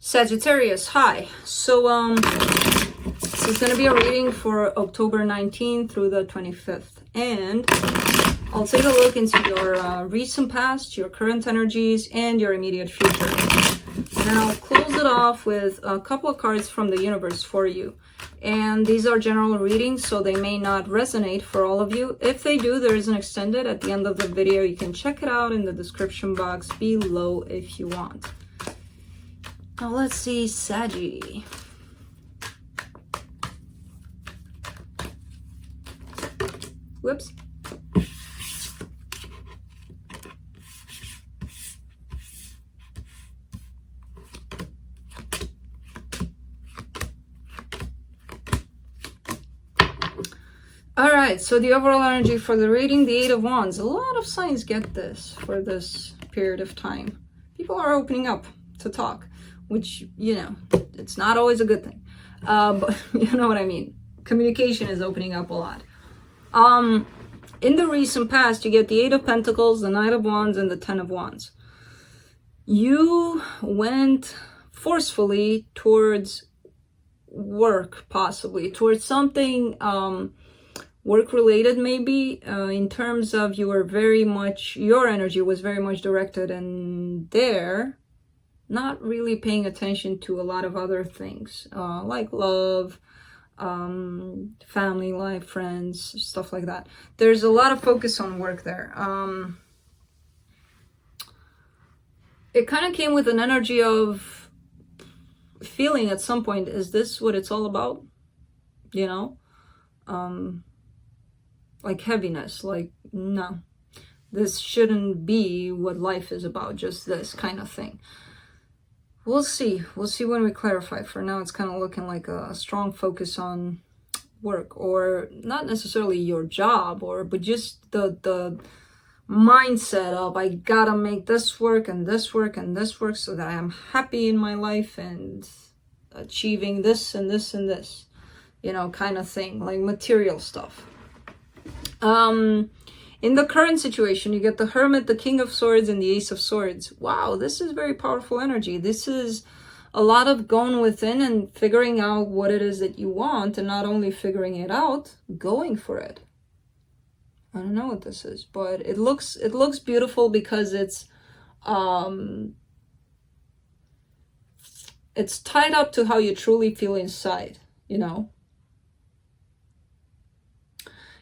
Sagittarius, hi. So this is going to be a reading for October 19th through the 25th. And I'll take a look into your recent past, your current energies, and your immediate future. And then I'll close it off with a couple of cards from the universe for you. And these are general readings, so they may not resonate for all of you. If they do, there is an extended at the end of the video. You can check it out in the description box below if you want. Now let's see, Sagi. Whoops. All right, so the overall energy for the reading, the Eight of Wands. A lot of signs get this for this period of time. People are opening up to talk, which, you know, it's not always a good thing. But you know what I mean. Communication is opening up a lot. In the recent past, you get the Eight of Pentacles, the Knight of Wands, and the Ten of Wands. You went forcefully towards work, possibly, towards something work-related, maybe, in terms of you were very much, your energy was very much directed in there, not really paying attention to a lot of other things, like love, family life, friends, stuff like that. There's a lot of focus on work there. It kind of came with an energy of feeling at some point, is this what it's all about? You know? Like heaviness, like, no, this shouldn't be what life is about, just this kind of thing. We'll see when we clarify. For now, it's kind of looking like a strong focus on work, or not necessarily your job, but just the mindset of, I gotta make this work and this work and this work so that I am happy in my life and achieving this and this and this, you know, kind of thing, like material stuff. In the current situation, you get the Hermit, the King of Swords, and the Ace of Swords. Wow, this is very powerful energy. This is a lot of going within and figuring out what it is that you want, and not only figuring it out, going for it. I don't know what this is, but it looks beautiful because it's tied up to how you truly feel inside, you know.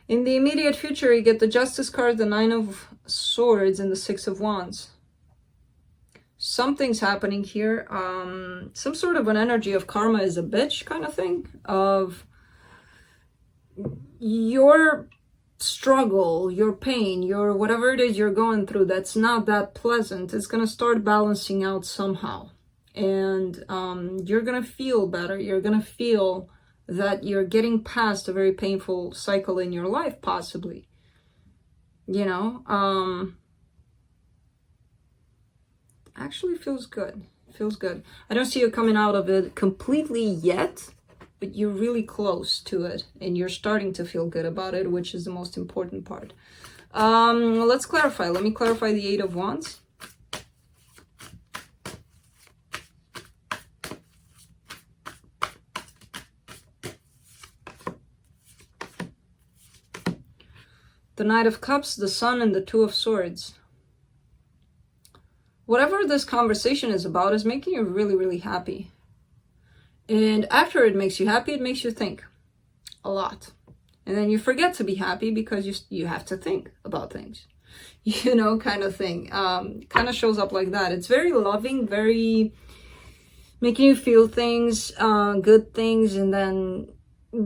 In the immediate future, you get the Justice card, the Nine of Swords, and the Six of Wands. Something's happening here. Some sort of an energy of karma is a bitch kind of thing. Of your struggle, your pain, your whatever it is you're going through that's not that pleasant, it's going to start balancing out somehow. And you're going to feel better. You're going to feel that you're getting past a very painful cycle in your life, possibly. You know, actually feels good. Feels good. I don't see you coming out of it completely yet, but you're really close to it, and you're starting to feel good about it, which is the most important part. Let's clarify. Let me clarify the Eight of Wands. The Knight of Cups, the Sun, and the Two of Swords. Whatever this conversation is about is making you really, really happy. And after it makes you happy, it makes you think a lot. And then you forget to be happy because you have to think about things. You know, kind of thing. Kind of shows up like that. It's very loving, very making you feel things, good things, and then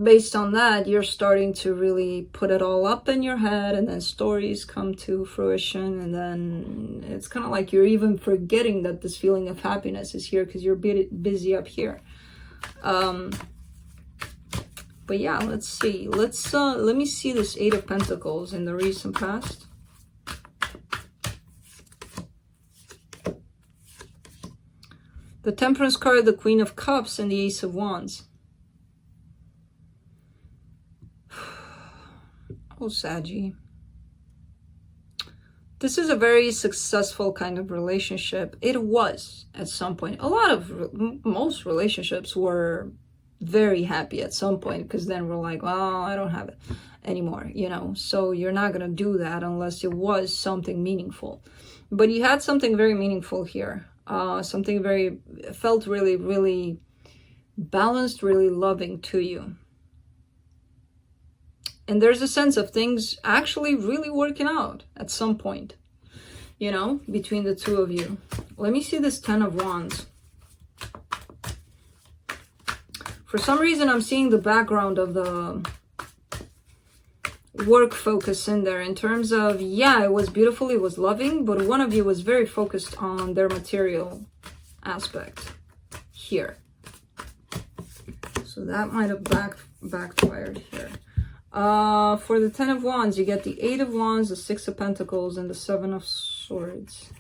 based on that, you're starting to really put it all up in your head, and then stories come to fruition, and then it's kind of like you're even forgetting that this feeling of happiness is here because you're busy up here. But yeah, let's see. Let me see this Eight of Pentacles in the recent past. The Temperance card, the Queen of Cups, and the Ace of Wands. Oh, Sagi. This is a very successful kind of relationship. It was at some point. Most relationships were very happy at some point, because then we're like, well, I don't have it anymore, you know. So you're not going to do that unless it was something meaningful. But you had something very meaningful here. Something very, felt really, really balanced, really loving to you. And there's a sense of things actually really working out at some point, you know, between the two of you. Let me see this 10 of Wands. For some reason, I'm seeing the background of the work focus in there, in terms of, yeah, it was beautiful, it was loving, but one of you was very focused on their material aspect here. So that might have backfired here. For the 10 of Wands, you get the 8 of Wands, the 6 of Pentacles, and the 7 of Swords.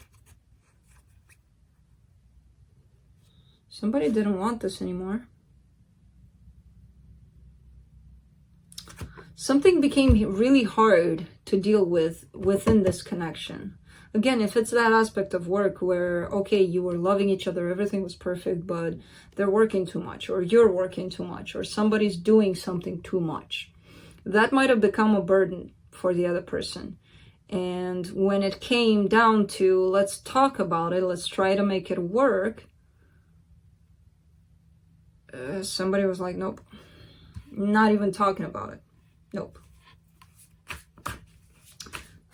Somebody didn't want this anymore. Something became really hard to deal with within this connection. Again, if it's that aspect of work where, okay, you were loving each other, everything was perfect, but they're working too much, or you're working too much, or somebody's doing something too much, that might have become a burden for the other person. And when it came down to, let's talk about it, let's try to make it work, somebody was like, nope, not even talking about it. Nope.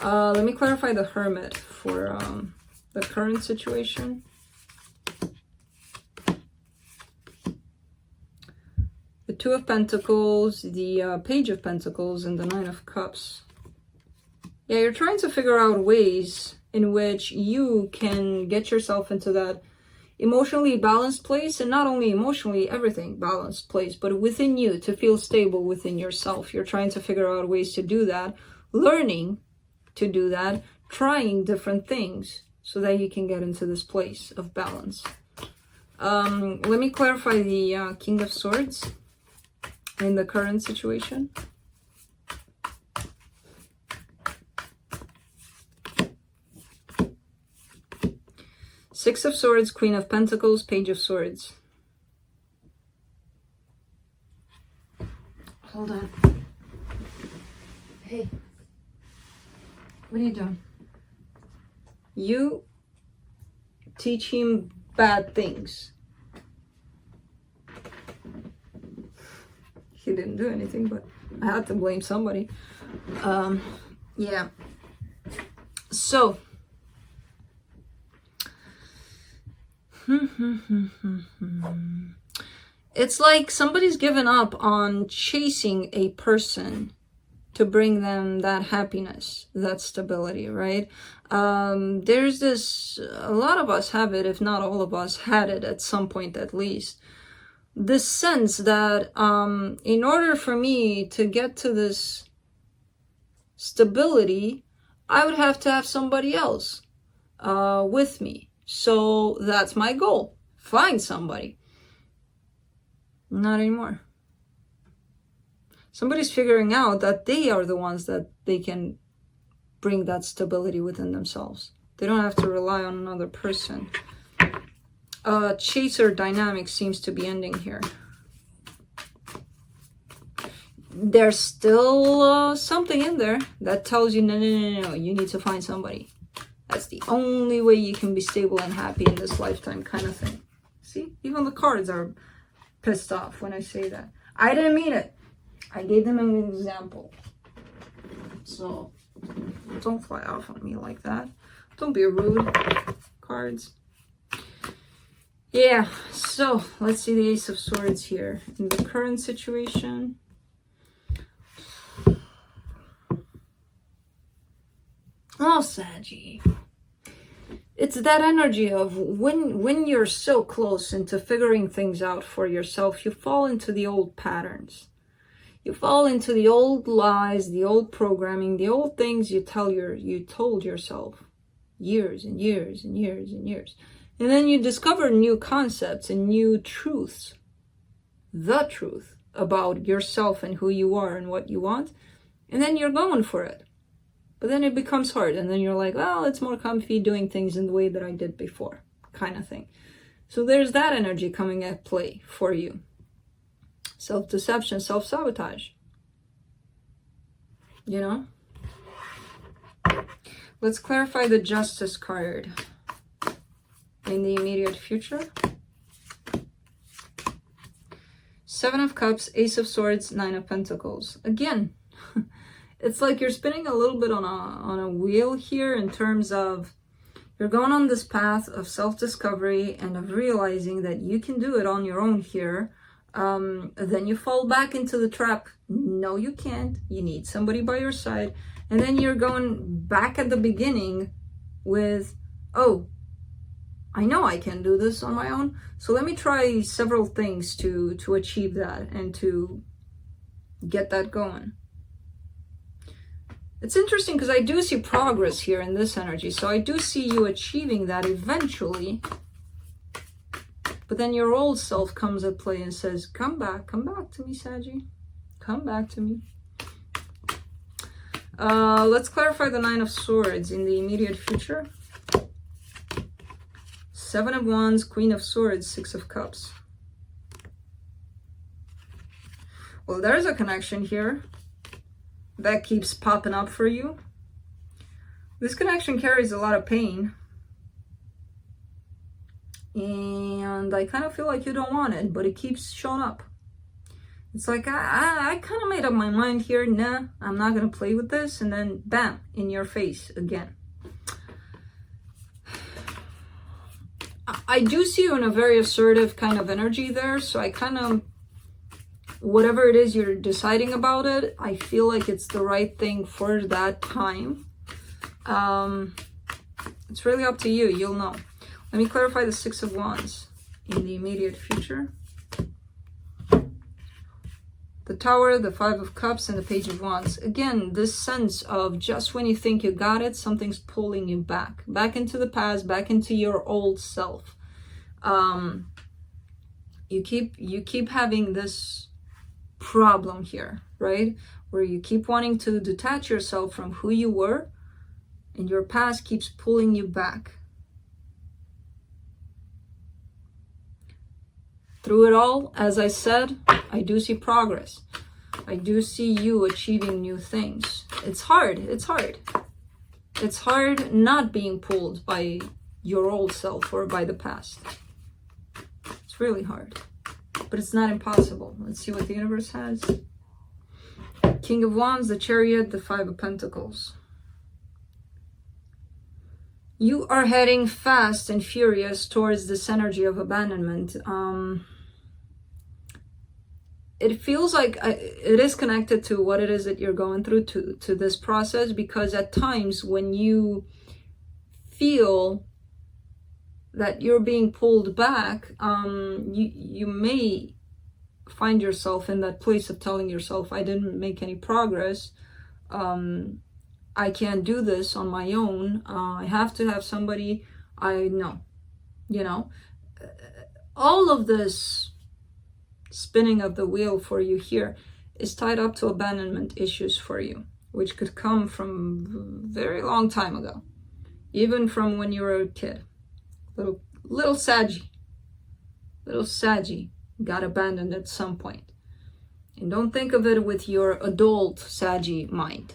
Let me clarify the Hermit for the current situation. The 2 of Pentacles, the Page of Pentacles, and the 9 of Cups. Yeah, you're trying to figure out ways in which you can get yourself into that emotionally balanced place, and not only emotionally, everything balanced place, but within you, to feel stable within yourself. You're trying to figure out ways to do that, learning to do that, trying different things so that you can get into this place of balance. Let me clarify the King of Swords in the current situation. Six of Swords, Queen of Pentacles, Page of Swords. Hold on. Hey. What are you doing? You teach him bad things. He didn't do anything, but I had to blame somebody. Yeah. So. It's like somebody's given up on chasing a person to bring them that happiness, that stability, right? There's this, a lot of us have it, if not all of us had it at some point at least, this sense that in order for me to get to this stability, I would have to have somebody else with me. So that's my goal. Find somebody. Not anymore. Somebody's figuring out that they are the ones that they can bring that stability within themselves. They don't have to rely on another person. Chaser dynamic seems to be ending here. There's still something in there that tells you, no, you need to find somebody. That's the only way you can be stable and happy in this lifetime, kind of thing. See, even the cards are pissed off when I say that. I didn't mean it. I gave them an example. So don't fly off on me like that. Don't be rude, cards. Yeah, so let's see the Ace of Swords here. In the current situation. Oh, Sagi. It's that energy of when you're so close into figuring things out for yourself, you fall into the old patterns. You fall into the old lies, the old programming, the old things you told yourself years and years and years and years. And then you discover new concepts and new truths. The truth about yourself and who you are and what you want. And then you're going for it. But then it becomes hard, and then you're like, well, it's more comfy doing things in the way that I did before, kind of thing. So there's that energy coming at play for you. Self-deception, self-sabotage. You know? Let's clarify the Justice card in the immediate future. Seven of Cups, Ace of Swords, Nine of Pentacles. Again, it's like you're spinning a little bit on a wheel here, in terms of you're going on this path of self-discovery and of realizing that you can do it on your own here. Then you fall back into the trap. No, you can't. You need somebody by your side. And then you're going back at the beginning with, oh, I know I can do this on my own. So let me try several things to achieve that and to get that going. It's interesting because I do see progress here in this energy. So I do see you achieving that eventually. But then your old self comes at play and says, come back to me, Sagi. Come back to me. Let's clarify the Nine of Swords in the immediate future. Seven of Wands, Queen of Swords, Six of Cups. Well, there's a connection here that keeps popping up for you. This connection carries a lot of pain. And I kind of feel like you don't want it, but it keeps showing up. It's like, I kind of made up my mind here. Nah, I'm not going to play with this. And then, bam, in your face again. I do see you in a very assertive kind of energy there. So I kind of, whatever it is you're deciding about it, I feel like it's the right thing for that time. It's really up to you. You'll know. Let me clarify the Six of Wands in the immediate future. The Tower, the Five of Cups, and the Page of Wands. Again, this sense of just when you think you got it, something's pulling you back into the past, back into your old self. You keep having this problem here, right? Where you keep wanting to detach yourself from who you were, and your past keeps pulling you back. Through it all, as I said, I do see progress. I do see you achieving new things. It's hard. It's hard. It's hard not being pulled by your old self or by the past. It's really hard. But it's not impossible. Let's see what the universe has. King of Wands, the Chariot, the Five of Pentacles. You are heading fast and furious towards this energy of abandonment. It feels like it is connected to what it is that you're going through to this process, because at times when you feel that you're being pulled back, you may find yourself in that place of telling yourself, I didn't make any progress. I can't do this on my own. I have to have somebody I know, you know. All of this spinning of the wheel for you here is tied up to abandonment issues for you, which could come from a very long time ago, even from when you were a kid. Little Sagi got abandoned at some point. And don't think of it with your adult Sagi mind.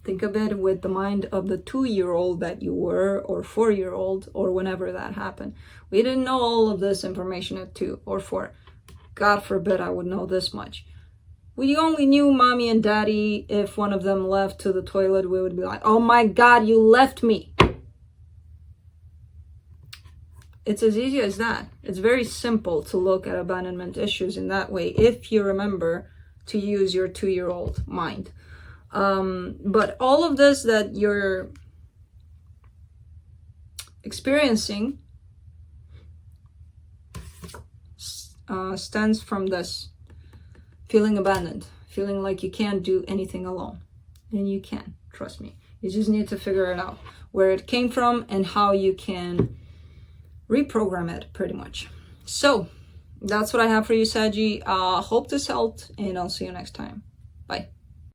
Think of it with the mind of the 2-year-old that you were, or 4-year-old, or whenever that happened. We didn't know all of this information at 2 or 4. God forbid I would know this much. We only knew mommy and daddy. If one of them left to the toilet, we would be like, oh my God, you left me. It's as easy as that. It's very simple to look at abandonment issues in that way, if you remember to use your 2-year-old mind. But all of this that you're experiencing stems from this feeling abandoned, feeling like you can't do anything alone. And you can, trust me. You just need to figure it out, where it came from and how you can reprogram it, pretty much. So that's what I have for you, Sagi. Hope this helped, and I'll see you next time. Bye.